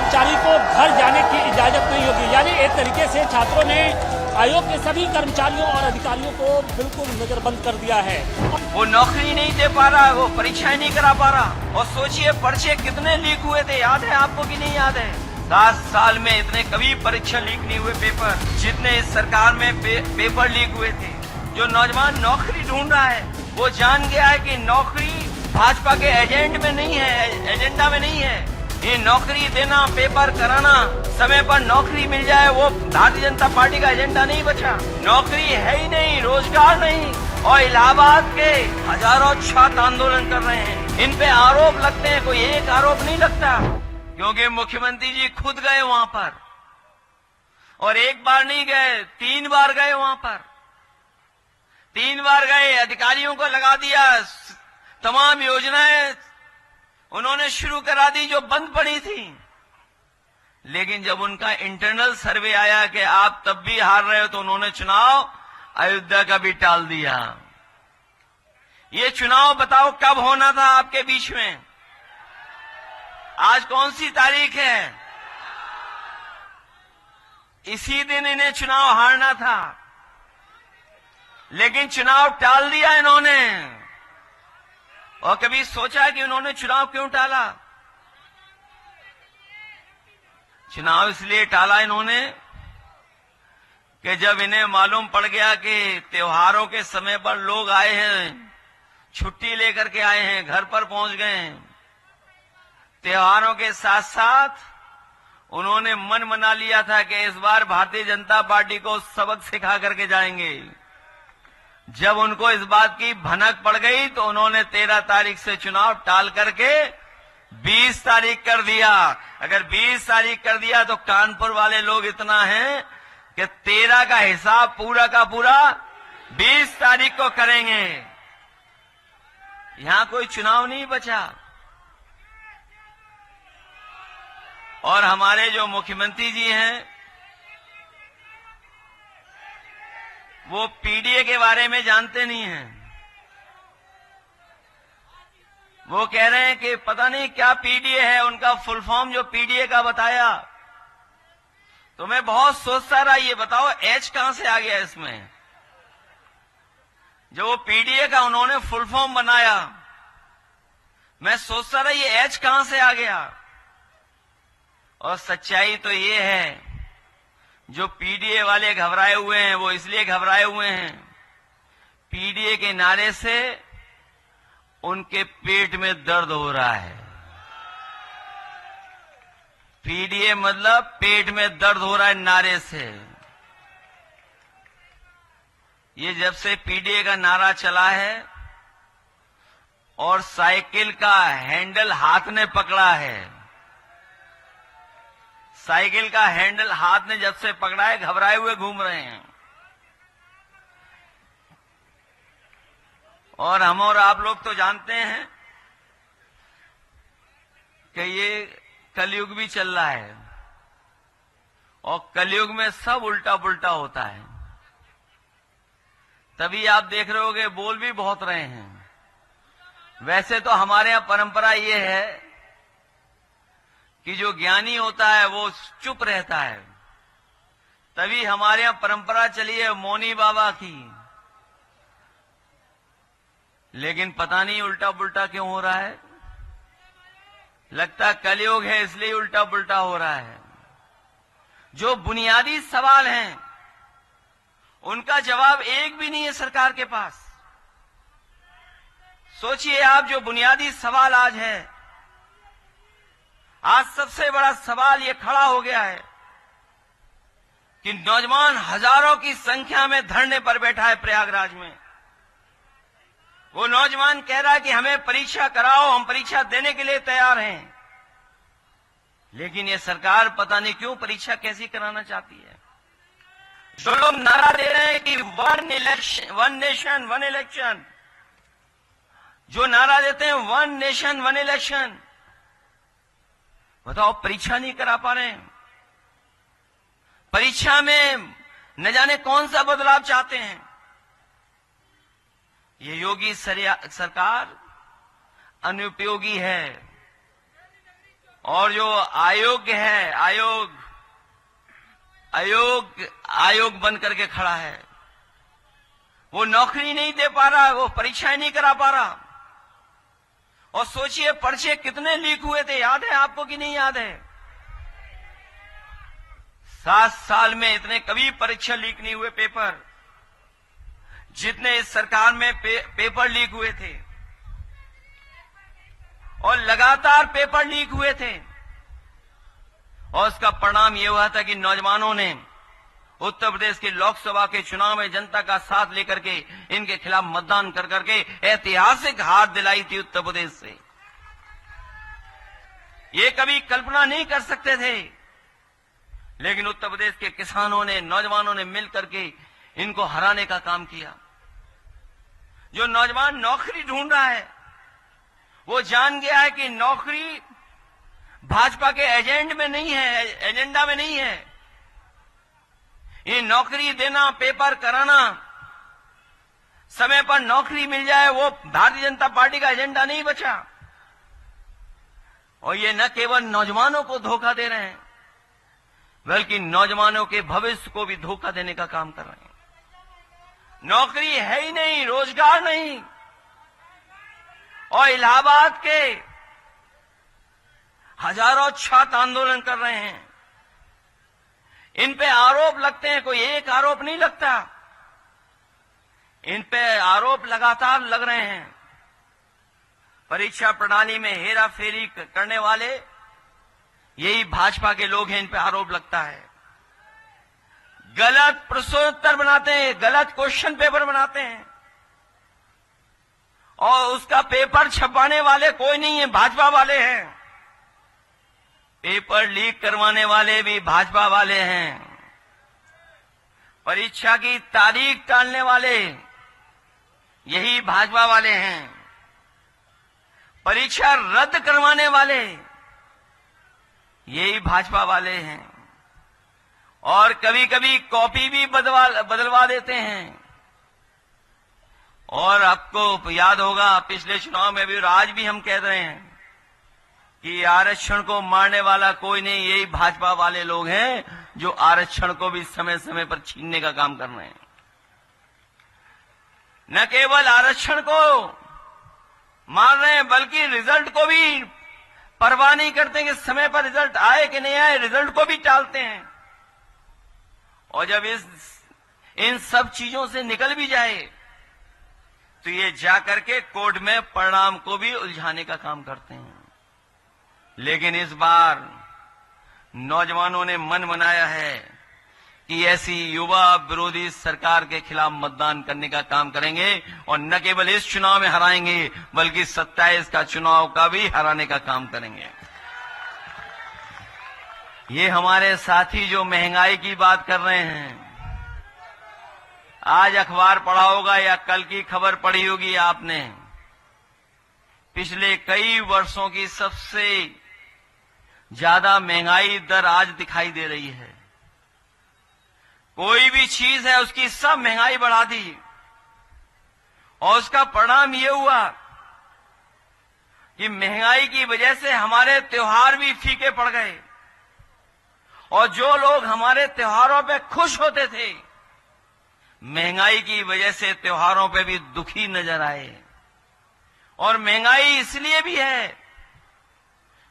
कर्मचारी को घर जाने की इजाजत नहीं होगी। यानी एक तरीके से छात्रों ने आयोग के सभी कर्मचारियों और अधिकारियों को बिल्कुल नजरबंद कर दिया है। वो नौकरी नहीं दे पा रहा, वो परीक्षाएं नहीं करा पा रहा। और सोचिए पर्चे कितने लीक हुए थे, याद है आपको कि नहीं याद है? 7 साल में इतने कभी परीक्षा लीक नहीं हुए पेपर, जितने इस सरकार में पेपर लीक हुए थे। जो नौजवान नौकरी ढूंढ रहा है वो जान गया है कि नौकरी भाजपा के एजेंडा में नहीं है। ये नौकरी देना, पेपर कराना, समय पर नौकरी मिल जाए, वो भारतीय जनता पार्टी का एजेंडा नहीं बचा। नौकरी है ही नहीं, रोजगार नहीं। और इलाहाबाद के हजारों छात्र आंदोलन कर रहे हैं। इन पे आरोप लगते हैं, कोई एक आरोप नहीं लगता, क्योंकि मुख्यमंत्री जी खुद गए वहां पर। और एक बार नहीं गए, 3 बार गए वहां पर। 3 बार गए, अधिकारियों को लगा दिया, तमाम योजनाएं उन्होंने शुरू करा दी जो बंद पड़ी थी। लेकिन जब उनका इंटरनल सर्वे आया कि आप तब भी हार रहे हो, तो उन्होंने चुनाव अयोध्या का भी टाल दिया। ये चुनाव बताओ कब होना था आपके बीच में? आज कौन सी तारीख है? इसी दिन इन्हें चुनाव हारना था, लेकिन चुनाव टाल दिया इन्होंने। और कभी सोचा कि उन्होंने चुनाव क्यों टाला? चुनाव इसलिए टाला इन्होंने कि जब इन्हें मालूम पड़ गया कि त्योहारों के समय पर लोग आए हैं, छुट्टी लेकर के आए हैं, घर पर पहुंच गए हैं, त्योहारों के साथ साथ उन्होंने मन बना लिया था कि इस बार भारतीय जनता पार्टी को सबक सिखा करके जाएंगे। जब उनको इस बात की भनक पड़ गई तो उन्होंने 13 तारीख से चुनाव टाल करके 20 तारीख कर दिया। अगर 20 तारीख कर दिया तो कानपुर वाले लोग इतना हैं कि 13 का हिसाब पूरा का पूरा 20 तारीख को करेंगे। यहां कोई चुनाव नहीं बचा। और हमारे जो मुख्यमंत्री जी हैं वो पीडीए के बारे में जानते नहीं हैं। वो कह रहे हैं कि पता नहीं क्या पीडीए है, उनका फुल फॉर्म जो पीडीए का बताया तो मैं बहुत सोचता रहा, ये बताओ एच कहां से आ गया इसमें? जो वो पीडीए का उन्होंने फुल फॉर्म बनाया, मैं सोचता रहा ये एच कहां से आ गया। और सच्चाई तो ये है, जो पीडीए वाले घबराए हुए हैं वो इसलिए घबराए हुए हैं, पीडीए के नारे से उनके पेट में दर्द हो रहा है। पीडीए मतलब पेट में दर्द हो रहा है नारे से। ये जब से पीडीए का नारा चला है और साइकिल का हैंडल हाथ ने पकड़ा है, साइकिल का हैंडल हाथ ने जब से पकड़ा है, घबराए हुए घूम रहे हैं। और हम और आप लोग तो जानते हैं कि ये कलयुग भी चल रहा है और कलयुग में सब उल्टा पुल्टा होता है। तभी आप देख रहे होगे बोल भी बहुत रहे हैं। वैसे तो हमारे यहां परंपरा ये है कि जो ज्ञानी होता है वो चुप रहता है। तभी हमारे यहां परंपरा चली है मौनी बाबा की। लेकिन पता नहीं उल्टा पुल्टा क्यों हो रहा है। लगता कलयुग है इसलिए उल्टा पुल्टा हो रहा है। जो बुनियादी सवाल हैं उनका जवाब एक भी नहीं है सरकार के पास। सोचिए आप, जो बुनियादी सवाल आज है, आज सबसे बड़ा सवाल ये खड़ा हो गया है कि नौजवान हजारों की संख्या में धरने पर बैठा है प्रयागराज में। वो नौजवान कह रहा है कि हमें परीक्षा कराओ, हम परीक्षा देने के लिए तैयार हैं। लेकिन ये सरकार पता नहीं क्यों परीक्षा कैसी कराना चाहती है। जो लोग नारा दे रहे हैं कि वन नेशन वन इलेक्शन, जो नारा देते हैं 1 नेशन 1 इलेक्शन, बताओ परीक्षा नहीं करा पा रहे हैं। परीक्षा में न जाने कौन सा बदलाव चाहते हैं। ये योगी सरकार अनुपयोगी है और जो अयोग्य है, आयोग बन करके खड़ा है, वो नौकरी नहीं दे पा रहा, वो परीक्षाएं नहीं करा पा रहा। और सोचिए पर्चे कितने लीक हुए थे, याद है आपको कि नहीं याद है? 7 साल में इतने कभी परीक्षा लीक नहीं हुए पेपर, जितने इस सरकार में पेपर लीक हुए थे। और लगातार पेपर लीक हुए थे, और उसका परिणाम यह हुआ था कि नौजवानों ने उत्तर प्रदेश के लोकसभा के चुनाव में जनता का साथ लेकर के इनके खिलाफ मतदान कर करके ऐतिहासिक हार दिलाई थी उत्तर प्रदेश से। ये कभी कल्पना नहीं कर सकते थे, लेकिन उत्तर प्रदेश के किसानों ने, नौजवानों ने मिलकर के इनको हराने का काम किया। जो नौजवान नौकरी ढूंढ रहा है, वो जान गया है कि नौकरी भाजपा के एजेंडा में नहीं है। ये नौकरी देना, पेपर कराना, समय पर नौकरी मिल जाए, वो भारतीय जनता पार्टी का एजेंडा नहीं बचा। और ये न केवल नौजवानों को धोखा दे रहे हैं, बल्कि नौजवानों के भविष्य को भी धोखा देने का काम कर रहे हैं। नौकरी है ही नहीं, रोजगार नहीं। और इलाहाबाद के हजारों छात्र आंदोलन कर रहे हैं, इन पे आरोप लगते हैं, कोई एक आरोप नहीं लगता, इन पे आरोप लगातार लग रहे हैं। परीक्षा प्रणाली में हेरा फेरी करने वाले यही भाजपा के लोग हैं, इन पे आरोप लगता है। गलत प्रश्नोत्तर बनाते हैं, गलत क्वेश्चन पेपर बनाते हैं, और उसका पेपर छपवाने वाले कोई नहीं है, भाजपा वाले हैं। पेपर लीक करवाने वाले भी भाजपा वाले हैं। परीक्षा की तारीख टालने वाले यही भाजपा वाले हैं। परीक्षा रद्द करवाने वाले यही भाजपा वाले हैं। और कभी कभी कॉपी भी बदलवा देते हैं। और आपको याद होगा पिछले चुनाव में भी, और आज भी हम कह रहे हैं कि आरक्षण को मारने वाला कोई नहीं, यही भाजपा वाले लोग हैं जो आरक्षण को भी समय समय पर छीनने का काम कर रहे हैं। न केवल आरक्षण को मार रहे हैं, बल्कि रिजल्ट को भी परवाह नहीं करते कि समय पर रिजल्ट आए कि नहीं आए, रिजल्ट को भी टालते हैं। और जब इन सब चीजों से निकल भी जाए, तो ये जाकर के कोर्ट में परिणाम को भी उलझाने का काम करते हैं। लेकिन इस बार नौजवानों ने मन बनाया है कि ऐसी युवा विरोधी सरकार के खिलाफ मतदान करने का काम करेंगे, और न केवल इस चुनाव में हराएंगे, बल्कि 27 का चुनाव का भी हराने का काम करेंगे। ये हमारे साथी जो महंगाई की बात कर रहे हैं, आज अखबार पढ़ा होगा या कल की खबर पढ़ी होगी आपने, पिछले कई वर्षों की सबसे ज्यादा महंगाई दर आज दिखाई दे रही है। कोई भी चीज है उसकी सब महंगाई बढ़ा दी, और उसका परिणाम ये हुआ कि महंगाई की वजह से हमारे त्योहार भी फीके पड़ गए, और जो लोग हमारे त्योहारों पे खुश होते थे, महंगाई की वजह से त्योहारों पे भी दुखी नजर आए। और महंगाई इसलिए भी है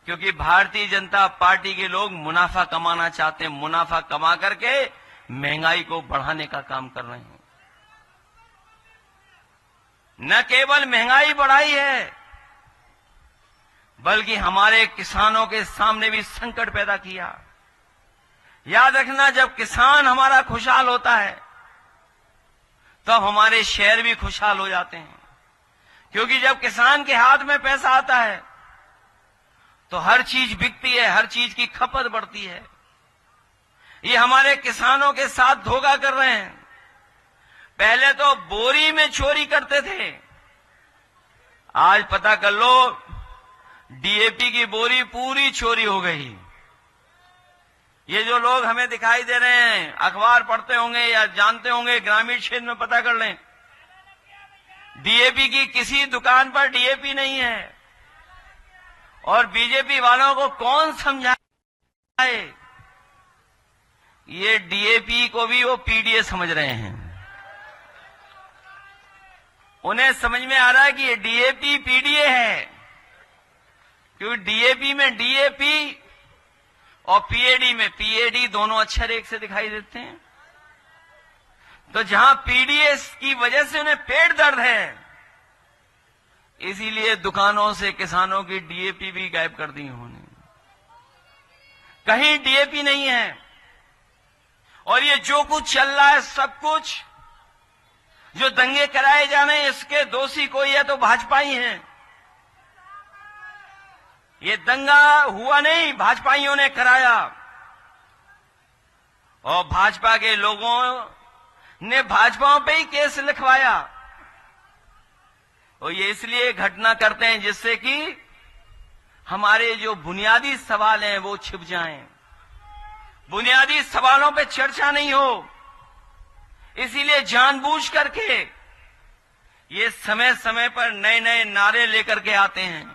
क्योंकि भारतीय जनता पार्टी के लोग मुनाफा कमाना चाहते हैं, मुनाफा कमा करके महंगाई को बढ़ाने का काम कर रहे हैं। न केवल महंगाई बढ़ाई है, बल्कि हमारे किसानों के सामने भी संकट पैदा किया। याद रखना, जब किसान हमारा खुशहाल होता है, तब हमारे शहर भी खुशहाल हो जाते हैं। क्योंकि जब किसान के हाथ में पैसा आता है, तो हर चीज बिकती है, हर चीज की खपत बढ़ती है। ये हमारे किसानों के साथ धोखा कर रहे हैं। पहले तो बोरी में चोरी करते थे, आज पता कर लो डीएपी की बोरी पूरी चोरी हो गई। ये जो लोग हमें दिखाई दे रहे हैं, अखबार पढ़ते होंगे या जानते होंगे, ग्रामीण क्षेत्र में पता कर लें, डीएपी की किसी दुकान पर डीएपी नहीं है। और बीजेपी वालों को कौन समझाए? ये डीएपी को भी वो पीडीए समझ रहे हैं। उन्हें समझ में आ रहा है कि ये डीएपी पीडीए है, क्योंकि डीएपी में डीएपी और पीएडी में पीएडी दोनों अक्षर एक से दिखाई देते हैं। तो जहां पीडीए की वजह से उन्हें पेट दर्द है, इसीलिए दुकानों से किसानों की डीएपी भी गायब कर दी उन्होंने। कहीं डीएपी नहीं है। और ये जो कुछ चल रहा है, सब कुछ जो दंगे कराए जा रहे हैं, इसके दोषी कोई है तो भाजपा ही है। ये दंगा हुआ नहीं, भाजपाइयों ने कराया। और भाजपा के लोगों ने भाजपाओं पे ही केस लिखवाया। और ये इसलिए घटना करते हैं जिससे कि हमारे जो बुनियादी सवाल हैं वो छिप जाएं, बुनियादी सवालों पे चर्चा नहीं हो। इसीलिए जानबूझ करके ये समय समय पर नए नए नारे लेकर के आते हैं।